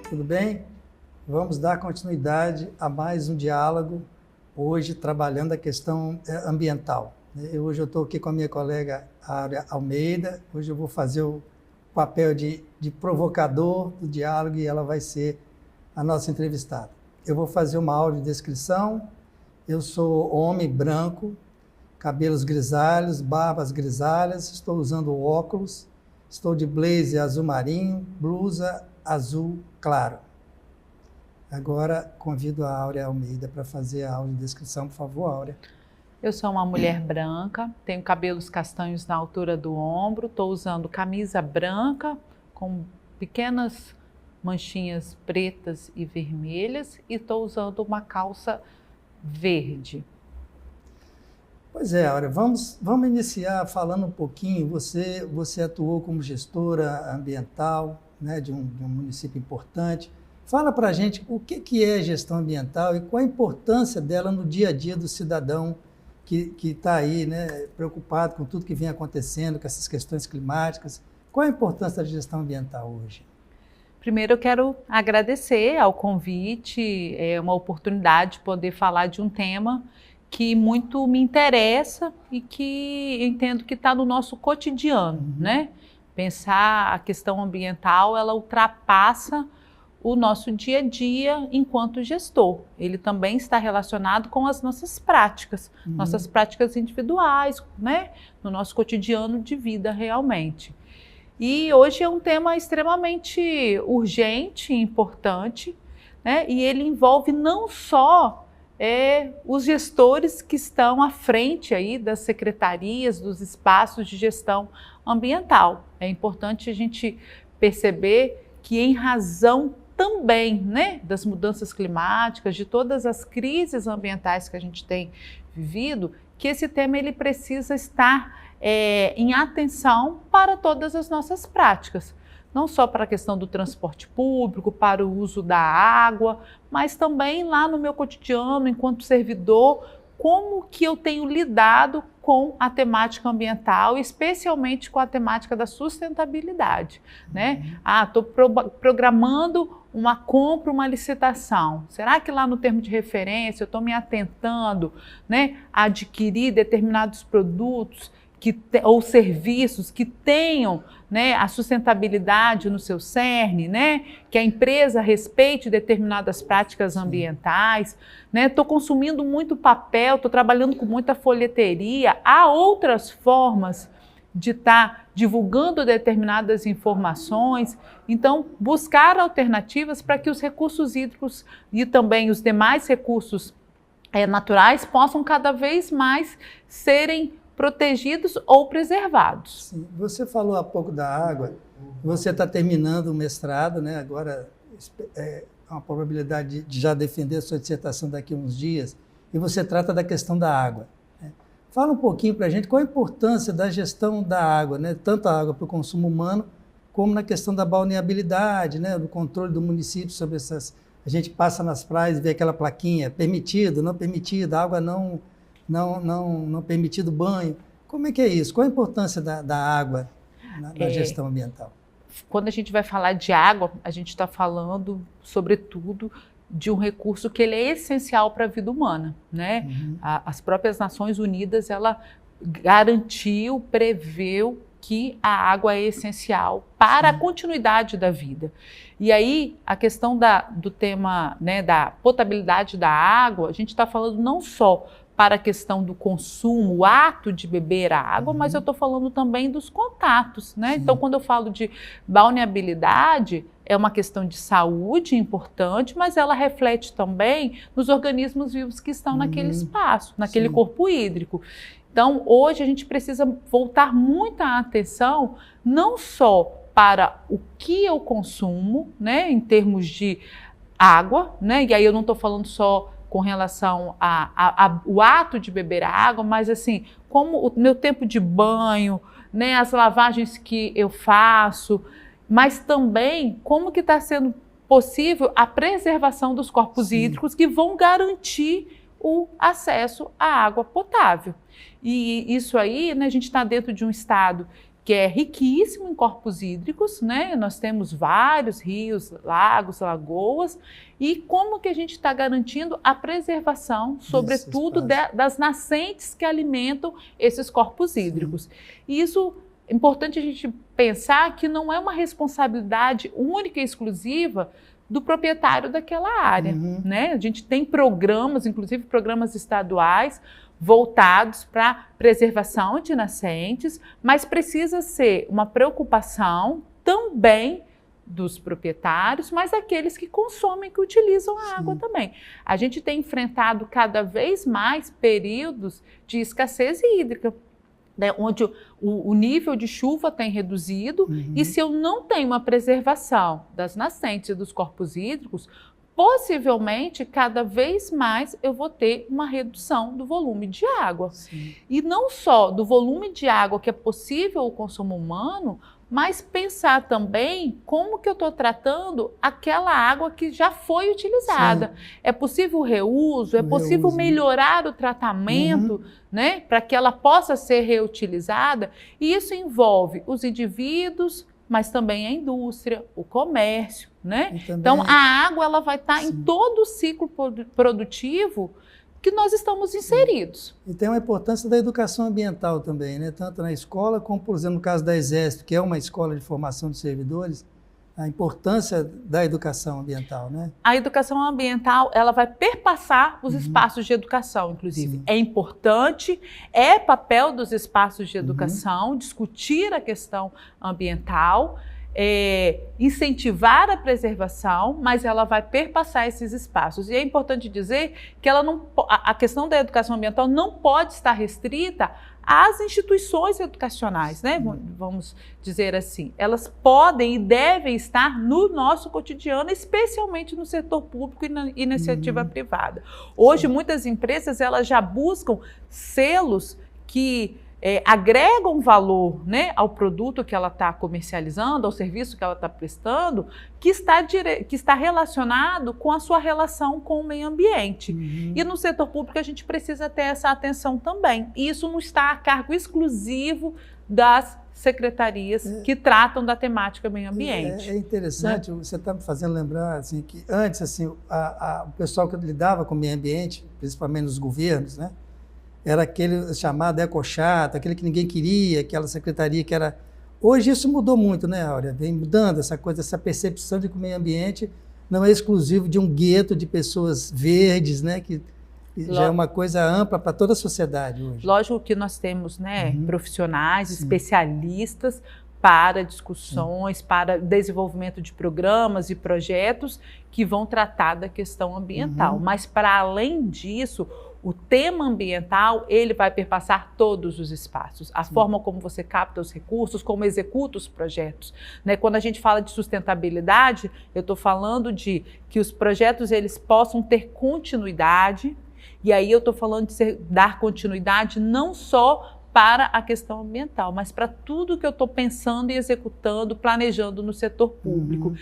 tudo bem? Vamos dar continuidade a mais um diálogo, hoje trabalhando a questão ambiental. Hoje eu estou aqui com a minha colega Áurea Almeida, hoje eu vou fazer o papel de provocador do diálogo e ela vai ser a nossa entrevistada. Eu vou fazer uma audiodescrição. Eu sou homem branco, cabelos grisalhos, barbas grisalhas, estou usando óculos, estou de blazer azul marinho, blusa azul claro. Agora convido a Áurea Almeida para fazer a audiodescrição, por favor, Áurea. Eu sou uma mulher branca, tenho cabelos castanhos na altura do ombro, estou usando camisa branca com pequenas manchinhas pretas e vermelhas e estou usando uma calça verde. Pois é, Áurea, vamos iniciar falando um pouquinho. Você atuou como gestora ambiental, né, de um município importante. Fala para a gente o que é gestão ambiental e qual a importância dela no dia a dia do cidadão que está aí, né, preocupado com tudo que vem acontecendo, com essas questões climáticas. Qual a importância da gestão ambiental hoje? Primeiro eu quero agradecer ao convite, é uma oportunidade de poder falar de um tema que muito me interessa e que eu entendo que está no nosso cotidiano, né? Pensar a questão ambiental, ela ultrapassa o nosso dia a dia enquanto gestor. Ele também está relacionado com as nossas práticas individuais, né? No nosso cotidiano de vida realmente. E hoje é um tema extremamente urgente e importante, né? E ele envolve não só os gestores que estão à frente aí das secretarias, dos espaços de gestão ambiental. É importante a gente perceber que em razão também, né, das mudanças climáticas, de todas as crises ambientais que a gente tem vivido, que esse tema ele precisa estar em atenção para todas as nossas práticas. Não só para a questão do transporte público, para o uso da água, mas também lá no meu cotidiano, enquanto servidor, como que eu tenho lidado com a temática ambiental, especialmente com a temática da sustentabilidade, né? Estou programando uma compra, uma licitação. Será que lá no termo de referência eu estou me atentando, né, a adquirir determinados produtos ou serviços que tenham, né, a sustentabilidade no seu cerne, né, que a empresa respeite determinadas práticas ambientais, né? Estou consumindo muito papel, estou trabalhando com muita folheteria. Há outras formas de estar divulgando determinadas informações. Então, buscar alternativas para que os recursos hídricos e também os demais recursos naturais possam cada vez mais serem protegidos ou preservados. Sim. Você falou há pouco da água, você está terminando o mestrado, né? Agora é uma probabilidade de já defender a sua dissertação daqui a uns dias, e você trata da questão da água, né? Fala um pouquinho para a gente qual a importância da gestão da água, né? Tanto a água para o consumo humano, como na questão da balneabilidade, né? Do controle do município sobre essas... A gente passa nas praias e vê aquela plaquinha, permitido, não permitido, água não permitido banho. Como é que é isso? Qual a importância da água na gestão ambiental? Quando a gente vai falar de água, a gente está falando, sobretudo, de um recurso que ele é essencial para a vida humana, né? As próprias Nações Unidas, ela garantiu, preveu que a água é essencial para a continuidade da vida. E aí, a questão do tema, né, da potabilidade da água, a gente está falando não só para a questão do consumo, o ato de beber a água, mas eu estou falando também dos contatos, né? Então, quando eu falo de balneabilidade, é uma questão de saúde importante, mas ela reflete também nos organismos vivos que estão naquele espaço, naquele corpo hídrico. Então, hoje a gente precisa voltar muita atenção, não só para o que eu consumo, né, em termos de água, né? E aí eu não estou falando só com relação ao ato de beber a água, mas assim, como o meu tempo de banho, né, as lavagens que eu faço, mas também como que está sendo possível a preservação dos corpos hídricos que vão garantir o acesso à água potável. E isso aí, né, a gente está dentro de um estado que é riquíssimo em corpos hídricos, né? Nós temos vários rios, lagos, lagoas, e como que a gente está garantindo a preservação, sobretudo das nascentes que alimentam esses corpos hídricos. E isso é importante a gente pensar que não é uma responsabilidade única e exclusiva do proprietário daquela área, né? A gente tem programas, inclusive programas estaduais, voltados para preservação de nascentes, mas precisa ser uma preocupação também dos proprietários, mas daqueles que consomem, que utilizam a água também. A gente tem enfrentado cada vez mais períodos de escassez hídrica, né, onde o nível de chuva tem reduzido, e se eu não tenho uma preservação das nascentes e dos corpos hídricos, possivelmente, cada vez mais eu vou ter uma redução do volume de água. E não só do volume de água que é possível o consumo humano, mas pensar também como que eu estou tratando aquela água que já foi utilizada. É possível o reuso, é possível melhorar o tratamento, né, para que ela possa ser reutilizada, e isso envolve os indivíduos, mas também a indústria, o comércio, né? Então, a água ela vai estar em todo o ciclo produtivo que nós estamos inseridos. E tem uma importância da educação ambiental também, né? Tanto na escola como, por exemplo, no caso da Exército, que é uma escola de formação de servidores, a importância da educação ambiental, né? A educação ambiental, ela vai perpassar os espaços de educação, inclusive. É importante, é papel dos espaços de educação discutir a questão ambiental, incentivar a preservação, mas ela vai perpassar esses espaços. E é importante dizer que a questão da educação ambiental não pode estar restrita às instituições educacionais, né? Vamos dizer assim. Elas podem e devem estar no nosso cotidiano, especialmente no setor público e na iniciativa privada. Hoje, muitas empresas elas já buscam selos que agregam valor, né, ao produto que ela está comercializando, ao serviço que ela está prestando, que está relacionado com a sua relação com o meio ambiente. E no setor público a gente precisa ter essa atenção também. E isso não está a cargo exclusivo das secretarias que tratam da temática meio ambiente. É interessante, você está me fazendo lembrar assim, que antes assim, o pessoal que lidava com o meio ambiente, principalmente nos governos, né, era aquele chamado ecochato, aquele que ninguém queria, aquela secretaria que era... Hoje isso mudou muito, né, Áurea? Vem mudando essa coisa, essa percepção de que o meio ambiente não é exclusivo de um gueto de pessoas verdes, né, que já é uma coisa ampla para toda a sociedade hoje. Lógico que nós temos, né, profissionais, especialistas para discussões, para desenvolvimento de programas e projetos que vão tratar da questão ambiental. Mas, para além disso, o tema ambiental, ele vai perpassar todos os espaços. A forma como você capta os recursos, como executa os projetos, né? Quando a gente fala de sustentabilidade, eu estou falando de que os projetos eles possam ter continuidade, e aí eu estou falando de dar continuidade não só para a questão ambiental, mas para tudo que eu estou pensando e executando, planejando no setor público.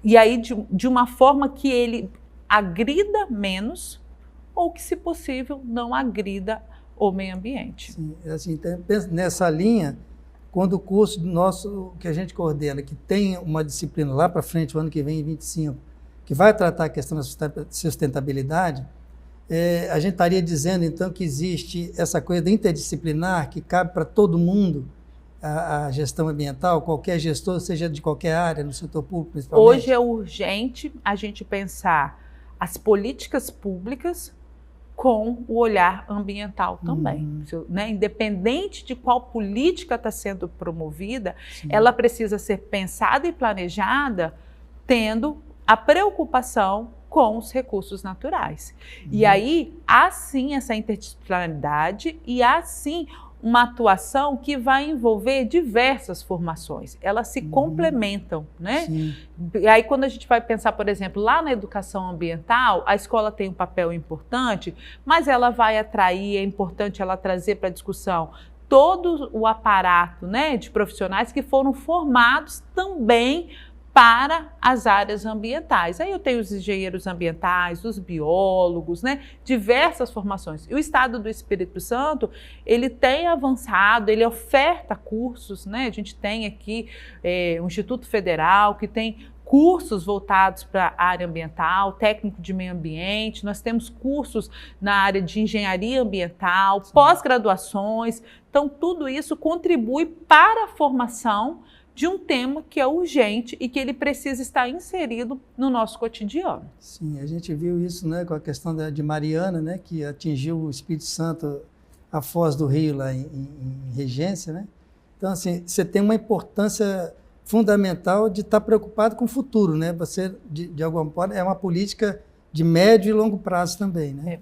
E aí de uma forma que ele agrida menos, ou que, se possível, não agrida o meio ambiente. Sim, assim, nessa linha, quando o curso nosso, que a gente coordena, que tem uma disciplina lá para frente, o ano que vem, em 25, que vai tratar a questão da sustentabilidade, a gente estaria dizendo, então, que existe essa coisa interdisciplinar que cabe para todo mundo, a gestão ambiental, qualquer gestor, seja de qualquer área, no setor público principalmente. Hoje é urgente a gente pensar as políticas públicas com o olhar ambiental também. Né? Independente de qual política está sendo promovida, ela precisa ser pensada e planejada tendo a preocupação com os recursos naturais. E aí, há sim essa interdisciplinaridade e há sim uma atuação que vai envolver diversas formações. Elas se complementam, né? E aí, quando a gente vai pensar, por exemplo, lá na educação ambiental, a escola tem um papel importante, mas ela vai atrair, é importante ela trazer para a discussão todo o aparato, né, de profissionais que foram formados também para as áreas ambientais. Aí eu tenho os engenheiros ambientais, os biólogos, né? Diversas formações. E o Estado do Espírito Santo, ele tem avançado, ele oferta cursos, né? A gente tem aqui o Instituto Federal, que tem cursos voltados para a área ambiental, técnico de meio ambiente, nós temos cursos na área de engenharia ambiental, pós-graduações. Então, tudo isso contribui para a formação de um tema que é urgente e que ele precisa estar inserido no nosso cotidiano. Sim, a gente viu isso, né, com a questão de Mariana, né, que atingiu o Espírito Santo, a Foz do Rio, lá em Regência, né? Então, assim, você tem uma importância fundamental de estar preocupado com o futuro, né? Você, de alguma forma, é uma política de médio e longo prazo também, né?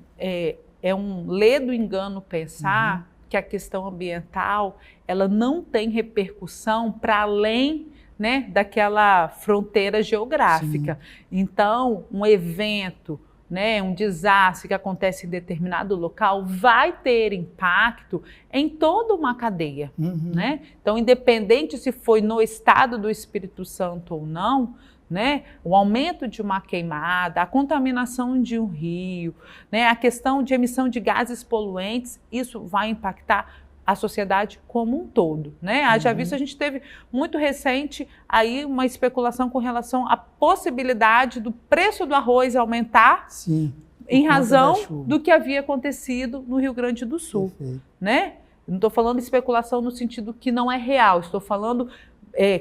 É um ledo engano pensar que a questão ambiental ela não tem repercussão para além, né, daquela fronteira geográfica. Sim. Então, um evento, né, um desastre que acontece em determinado local vai ter impacto em toda uma cadeia. Né? Então, independente se foi no estado do Espírito Santo ou não, né, o aumento de uma queimada, a contaminação de um rio, né, a questão de emissão de gases poluentes, isso vai impactar a sociedade como um todo, né? Haja visto, a gente teve muito recente aí uma especulação com relação à possibilidade do preço do arroz aumentar. Sim, em razão do que havia acontecido no Rio Grande do Sul, né? Não estou falando especulação no sentido que não é real, estou falando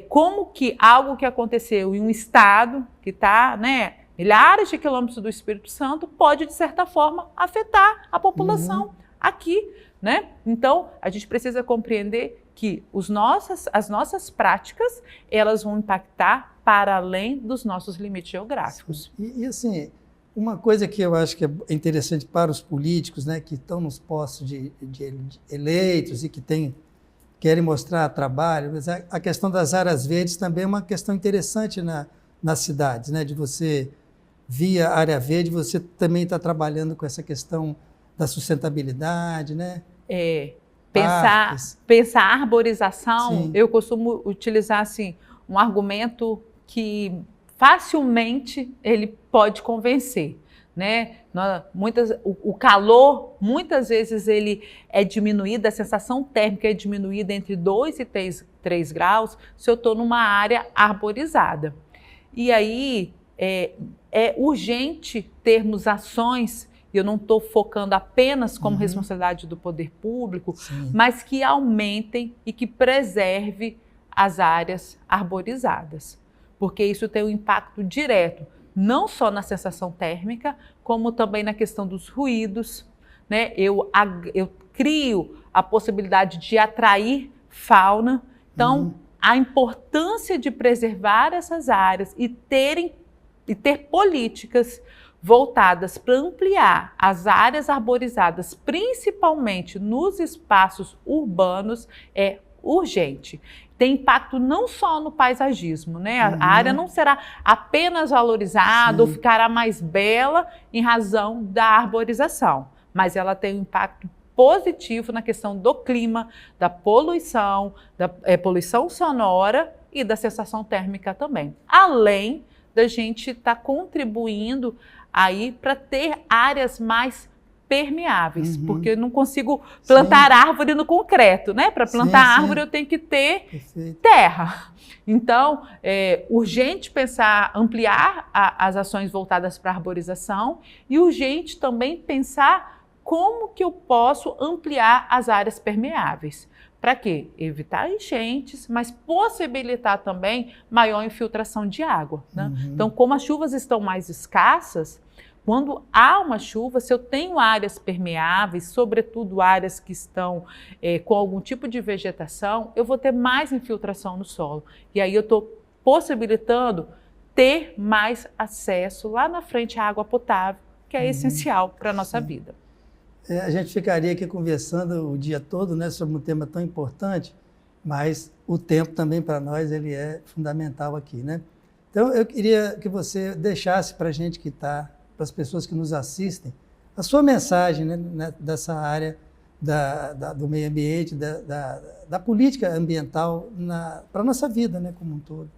como que algo que aconteceu em um estado que está, né, milhares de quilômetros do Espírito Santo pode, de certa forma, afetar a população aqui, né? Então, a gente precisa compreender que as nossas práticas, elas vão impactar para além dos nossos limites geográficos. E assim, uma coisa que eu acho que é interessante para os políticos, né, que estão nos postos de eleitos e que querem mostrar trabalho, mas a questão das áreas verdes também é uma questão interessante nas cidades, né, de você, via área verde, você também está trabalhando com essa questão da sustentabilidade, né? Pensar a arborização, sim, eu costumo utilizar assim, um argumento que facilmente ele pode convencer, né? O calor, muitas vezes, ele é diminuído, a sensação térmica é diminuída entre 2 e 3 graus se eu estou numa área arborizada. E aí é urgente termos ações, e eu não estou focando apenas como responsabilidade do poder público, sim, mas que aumentem e que preserve as áreas arborizadas, porque isso tem um impacto direto, não só na sensação térmica, como também na questão dos ruídos, né? Eu crio a possibilidade de atrair fauna, então a importância de preservar essas áreas e ter políticas voltadas para ampliar as áreas arborizadas, principalmente nos espaços urbanos, é urgente. Tem impacto não só no paisagismo, né? A área não será apenas valorizada, sim, ou ficará mais bela em razão da arborização, mas ela tem um impacto positivo na questão do clima, da poluição sonora e da sensação térmica também. Além da gente estar contribuindo aí para ter áreas mais permeáveis, porque eu não consigo plantar, sim, árvore no concreto, né? Para plantar, sim, árvore eu tenho que ter, perfeito, terra. Então, é urgente pensar, ampliar as ações voltadas para a arborização e urgente também pensar como que eu posso ampliar as áreas permeáveis. Para quê? Evitar enchentes, mas possibilitar também maior infiltração de água, né? Então, como as chuvas estão mais escassas, quando há uma chuva, se eu tenho áreas permeáveis, sobretudo áreas que estão com algum tipo de vegetação, eu vou ter mais infiltração no solo. E aí eu estou possibilitando ter mais acesso lá na frente à água potável, que é essencial para a nossa vida. A gente ficaria aqui conversando o dia todo, né, sobre um tema tão importante, mas o tempo também para nós ele é fundamental aqui, né? Então eu queria que você deixasse para a gente que está, para as pessoas que nos assistem, a sua mensagem, né, dessa área do meio ambiente, da política ambiental para a nossa vida, né, como um todo.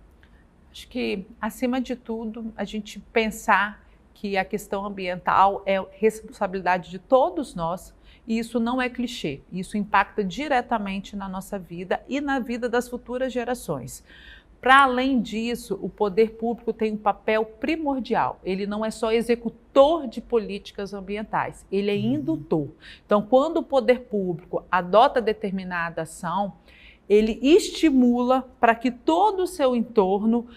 Acho que, acima de tudo, a gente pensar que a questão ambiental é responsabilidade de todos nós, e isso não é clichê, isso impacta diretamente na nossa vida e na vida das futuras gerações. Para além disso, o poder público tem um papel primordial. Ele não é só executor de políticas ambientais, ele é indutor. Então, quando o poder público adota determinada ação, ele estimula para que todo o seu entorno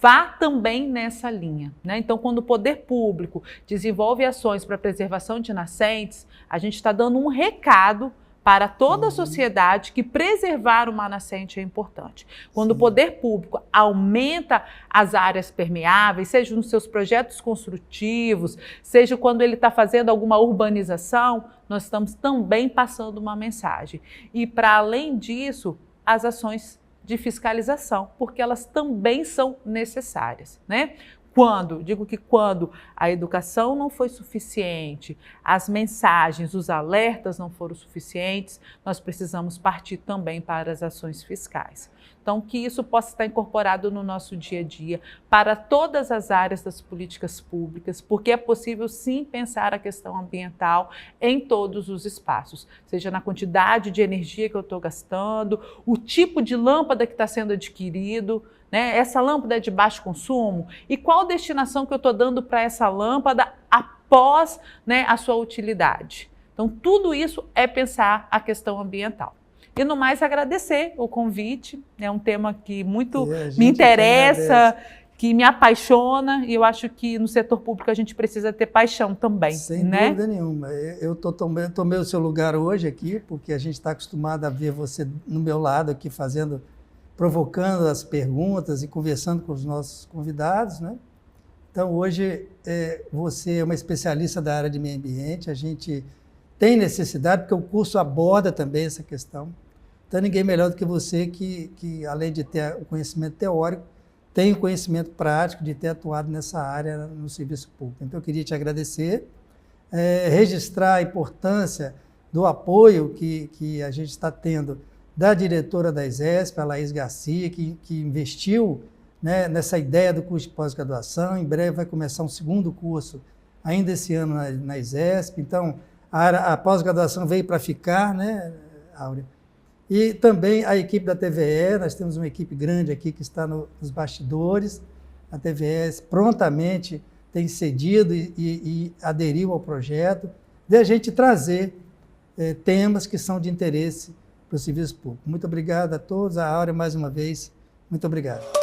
vá também nessa linha, né? Então, quando o poder público desenvolve ações para a preservação de nascentes, a gente está dando um recado para toda a sociedade que preservar uma nascente é importante. Quando o poder público aumenta as áreas permeáveis, seja nos seus projetos construtivos, seja quando ele está fazendo alguma urbanização, nós estamos também passando uma mensagem. E, para além disso, as ações de fiscalização, porque elas também são necessárias, né? Digo que quando a educação não foi suficiente, as mensagens, os alertas não foram suficientes, nós precisamos partir também para as ações fiscais. Então, que isso possa estar incorporado no nosso dia a dia, para todas as áreas das políticas públicas, porque é possível sim pensar a questão ambiental em todos os espaços, seja na quantidade de energia que eu estou gastando, o tipo de lâmpada que está sendo adquirido, né? Essa lâmpada é de baixo consumo, e qual destinação que eu estou dando para essa lâmpada após, né, a sua utilidade. Então, tudo isso é pensar a questão ambiental. E no mais, agradecer o convite, é um tema que muito me interessa, que me apaixona, e eu acho que no setor público a gente precisa ter paixão também. Sem dúvida nenhuma. Eu tomei o seu lugar hoje aqui, porque a gente está acostumado a ver você no meu lado aqui provocando as perguntas e conversando com os nossos convidados, né? Então, hoje, você é uma especialista da área de meio ambiente, a gente tem necessidade, porque o curso aborda também essa questão. Então, ninguém melhor do que você que além de ter o conhecimento teórico, tem o conhecimento prático de ter atuado nessa área no serviço público. Então, eu queria te agradecer, registrar a importância do apoio que a gente está tendo da diretora da ESESP, a Laís Garcia, que investiu, né, nessa ideia do curso de pós-graduação. Em breve vai começar um segundo curso, ainda esse ano na ESESP. Então, a pós-graduação veio para ficar, né, Áurea? E também a equipe da TVE, nós temos uma equipe grande aqui que está nos bastidores. A TVE prontamente tem cedido e aderiu ao projeto de a gente trazer temas que são de interesse para o serviço público. Muito obrigado a todos. A Áurea, mais uma vez, muito obrigado.